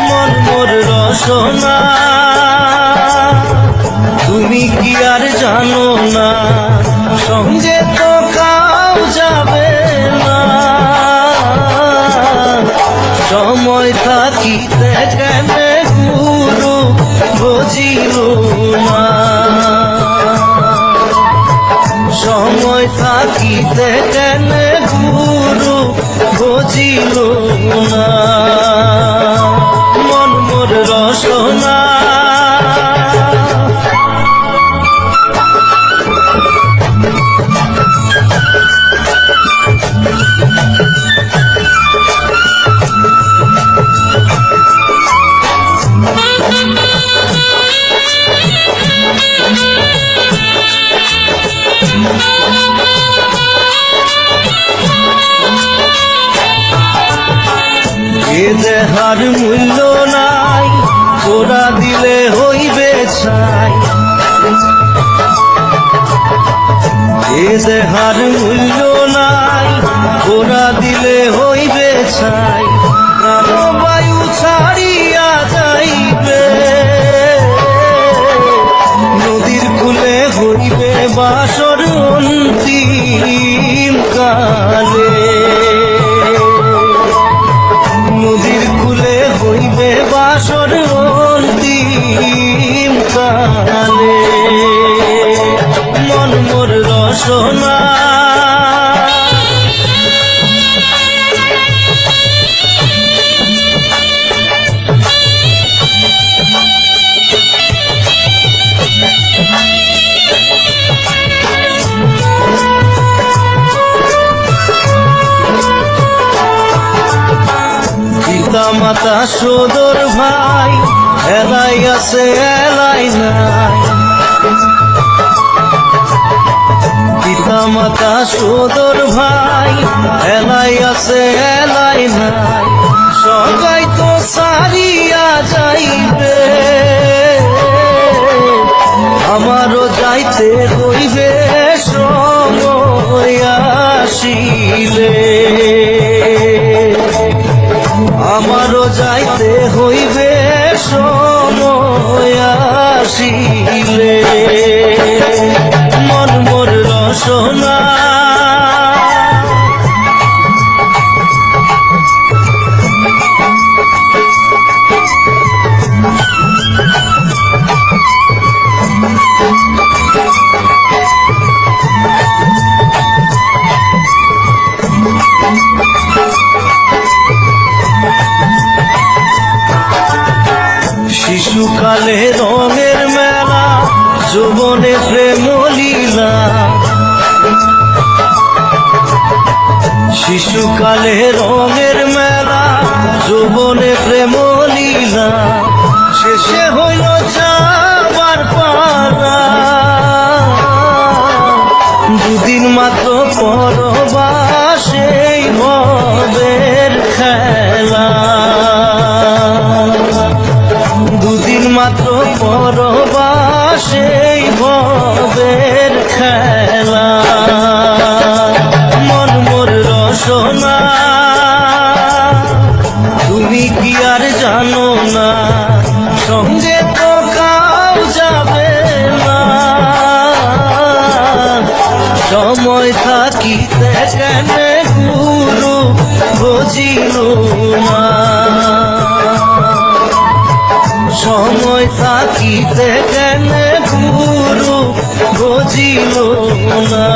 মন মোর রসনা তুমি কি আর জানো না, সঙ্গে তো কাউ যাবে না। সময় থাকিতে কেন গুরু বুঝিল না, সময় থাকিতে কেন গুরু বুঝিল না। মন মোর রসনা এ দেহার মূল্য নাই, তোরা দিলে হইবে ছাই। এ দেহার মূল্য নাই, তোরা দিলে হইবে ছাই। প্রাণবায়ু ছাড়িয়া যাইবে, নদীর কূলে হইবে বাসর অন্তিম কালে। নদীর কূলে হইবে বাসর অন্তিম কালে। মন মোর রসনা পিতা মাতা সদর ভাই, এলাই আছে এলাই নাই। পিতা মাতা সদর ভাই, এলাই আছে এলাই নাই। সবাই তো সারিয়া যাইবে, আমারও যাইতে হইবে সময় আসিলে। আমারও যাইতে হইবে সময় আসিলে। মন মোর রসনা শিশুকালে রঙের মেলা, যৌবনে প্রেম লীলা। শিশুকালে রঙের মেলা, যৌবনে প্রেম লীলা। শেষে হইল যাবার পালা, দুদিন মাত্র পরবাসেই ভবের খেলা। দুদিন মাত্র পরবাসেই ভবের খেলা। মন মোর রসনা তুমি কি আর জানো না, সঙ্গে তো কাউ যাবে না। সময় থাকিতে কেন গুরু বুঝিল না, সময় থাকিতে কেন গুরু বুঝিল না।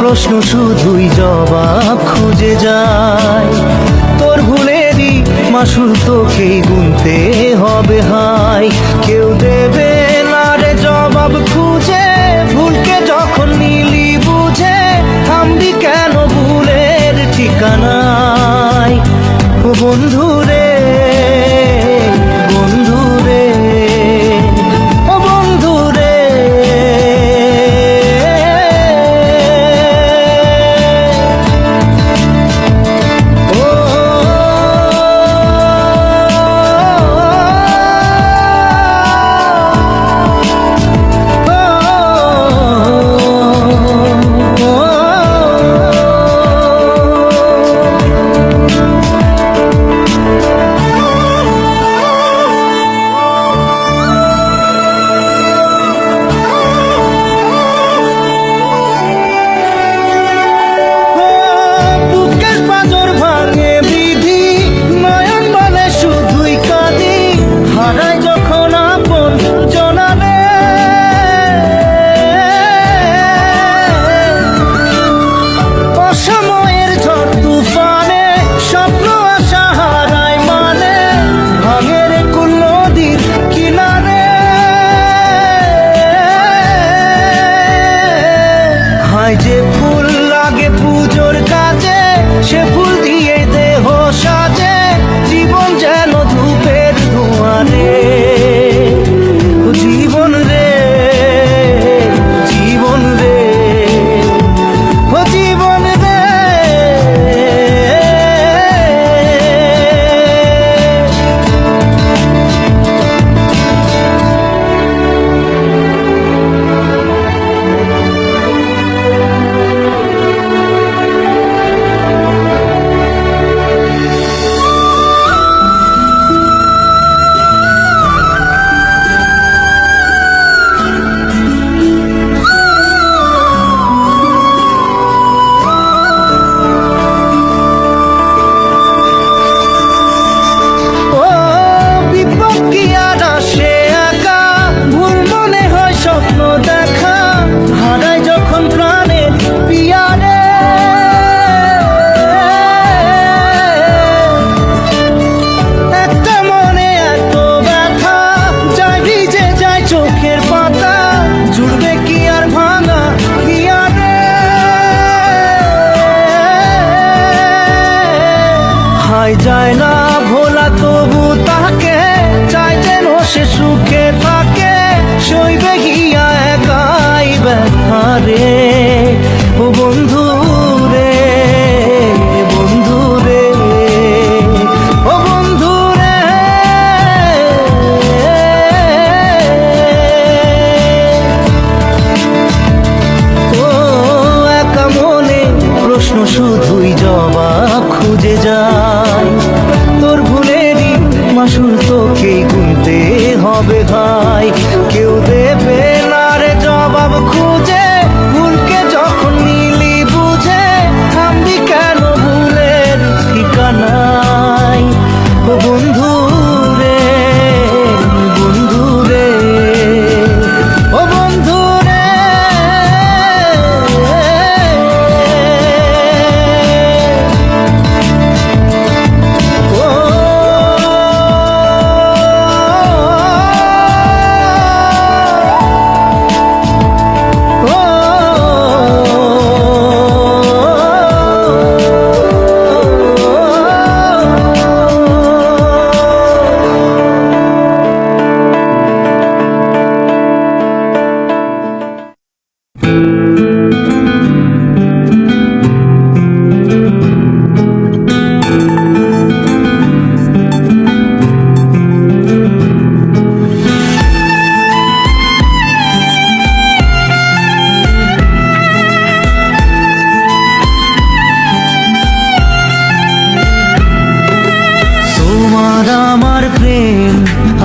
প্রশ্ন শুধুই জবাব খুঁজে যায়। তোর ভুলেরই মাসুল তোকেই গুনতে হবে হাই। কেউ দেবে না রে জবাব খুঁজে, ভুলকে যখন নিলি বুঝে থামবি কেন ভুলের ঠিকানায়। ও বন্ধু রে, বন্ধু রে, ও বন্ধু রে। যে ফুল লাগে পুজোর কাজে, সে ফুল দিয়ে দেহ সাজে, জীবন যেন ধূপের ধোঁয়ারে। জীবন রে, জীবন রে, ও জীবন রে। যায় না ভোলা তবু তাকে চাই যেন সে সুখে থাকে, সইবে গিয়া একাই ব্যথা রে। ও বন্ধু রে, বন্ধু রে, ও বন্ধু রে। ও একা মনে প্রশ্ন শুধুই জবাব খুঁজে যায়। তোর ভুলেরই মাসুল তোকেই গুনতে হবে ভাই। কেউ দেবে না রে জবাব খুঁজে, ভুলকে যখন নিলি বুঝে থামবি কেন ভুলের ঠিকানায়। ও বন্ধু রে, বন্ধু রে, ও বন্ধু রে।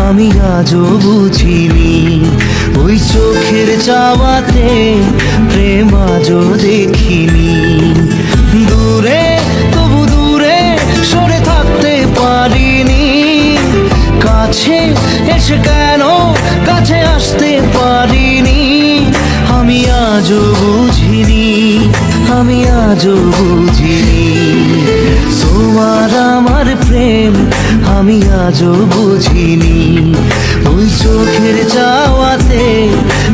আমি আজও বুঝিনি, ওই চোখের চাওয়াতে প্রেম আজও দেখিনি। দূরে তবু দূরে সরে থাকতে পারিনি, কাছে এসে কেন কাছে আসতে পারিনি। আমি আজ আজও বুঝিনি, আমি আজও বুঝিনি তোমার আমার প্রেম, আমি আজও বুঝিনি। ওই চোখের চাওয়াতে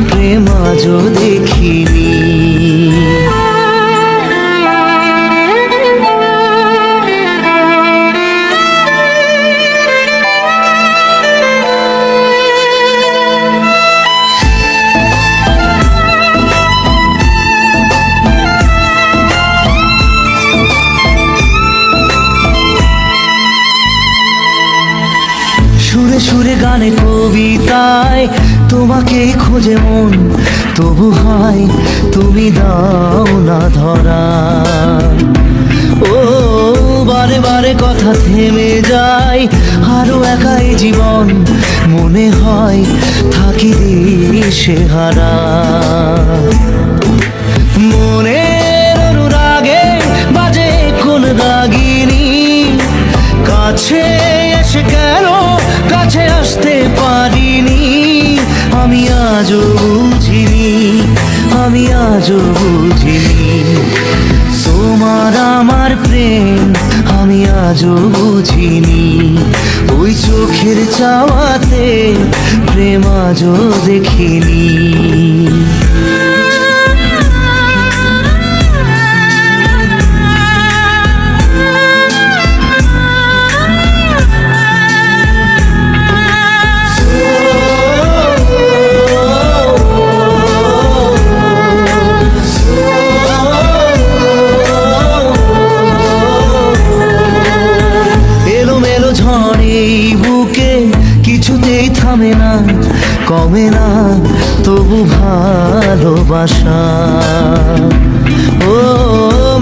প্রেম আজও দেখিনি। সুরে সুরে গানে কবিতায় তোমাকে খোঁজে মন, তবু হয় তুমি দাও না ধরা। ও বারে বারে কথা থেমে যায়, আরো একাই জীবন মনে হয় থাকি দিশে হারা। মনের অনুরাগে বাজে কোন রাগিনী, কাছে এসে কেন কাছে আসতে পারিনি। আমি আজও বুঝিনি, আমি আজও বুঝিনি তোমার আমার প্রেম, আমি আজও বুঝিনি। ওই চোখের চাওয়াতে প্রেম আজও দেখিনি। বুকে কিছুতেই থামে না, কমে না তবু ভালোবাসা। ও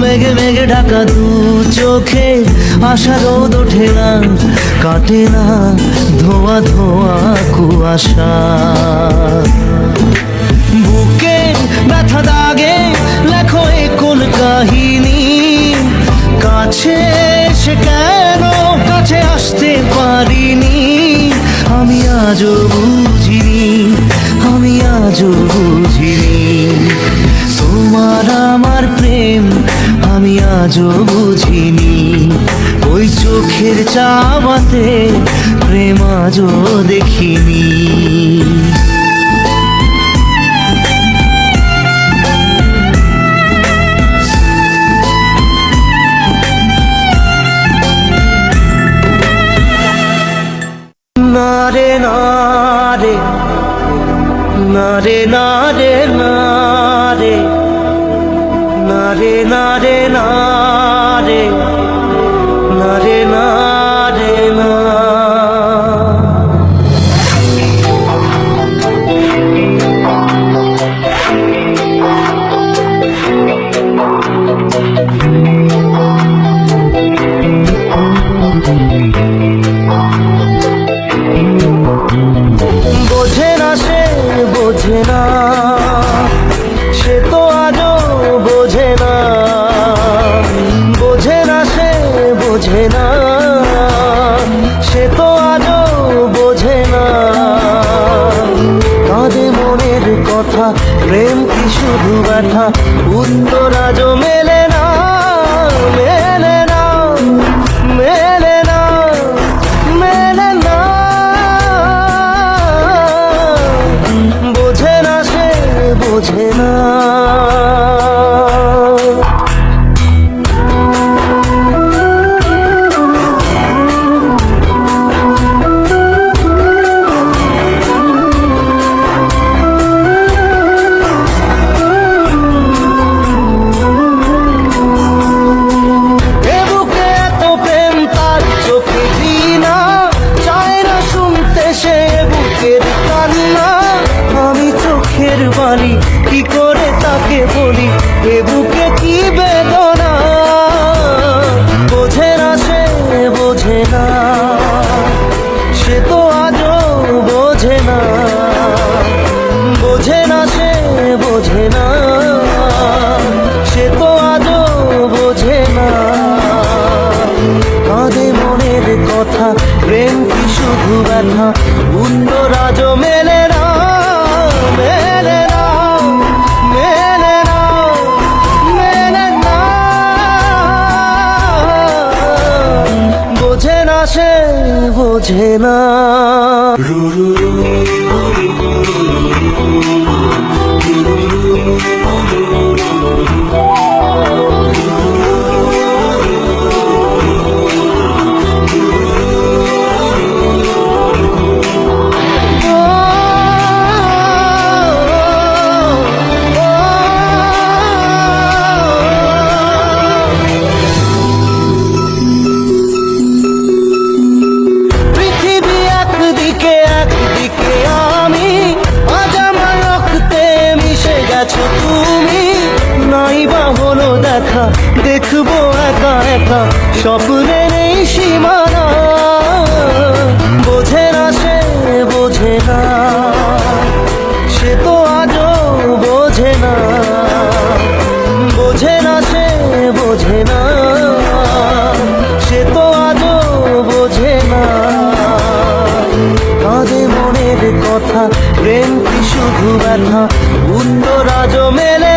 মেঘে মেঘে ঢাকা দু চোখে আশা রোদ ওঠে না, কাটে না ধোয়া ধোয়া কুয়াশা। বুকে ব্যথা দাগে লেখো এ কোন কাহিনী, কাছে এসে কেন কাছে আসতে পারিনি। আমি আজও বুঝিনি, আমি আজও বুঝিনি তোমার আমার প্রেম, আমি আজও বুঝিনি। ওই চোখের চাওয়াতে প্রেম আজও দেখিনি। নারে নারে নারে নারে নারে নারে নারে নারে নারে নারে না। বোঝে না সে বোঝে না, সে তো আজও বোঝে না। বোঝে না সে বোঝে না, সে তো আজও বোঝে না। কাঁদে মনের কথা, প্রেম কি শুধু ব্যথা, উত্তর আজও মেলে না, মেলে না, মেলে না, মেলে না। বোঝে না সে বোঝে না। বাণী কি করে তাকে বলি, এ বুকে কি বেদনা। বোঝে না সে বোঝে না, সে তো আজও বোঝে না। বোঝে না সে বোঝে না, সে তো আজও বোঝে না। কাঁদে মনের কথা, প্রেম কি শুধু ব্যথা, উত্তর আজও মেলে না, মেলে না, মেলে বোঝে না। তুমি নাই বা হলো দেখা, দেখবো একা একা স্বপ্নের এই সীমানা। বোঝে না সে বোঝে না, সে তো আজও বোঝে না। বোঝে না সে বোঝে না, সে তো আজও বোঝে না। কাঁদে মনের কথা, প্রেম কি শুধু ব্যথা, উত্তর আজও মেলে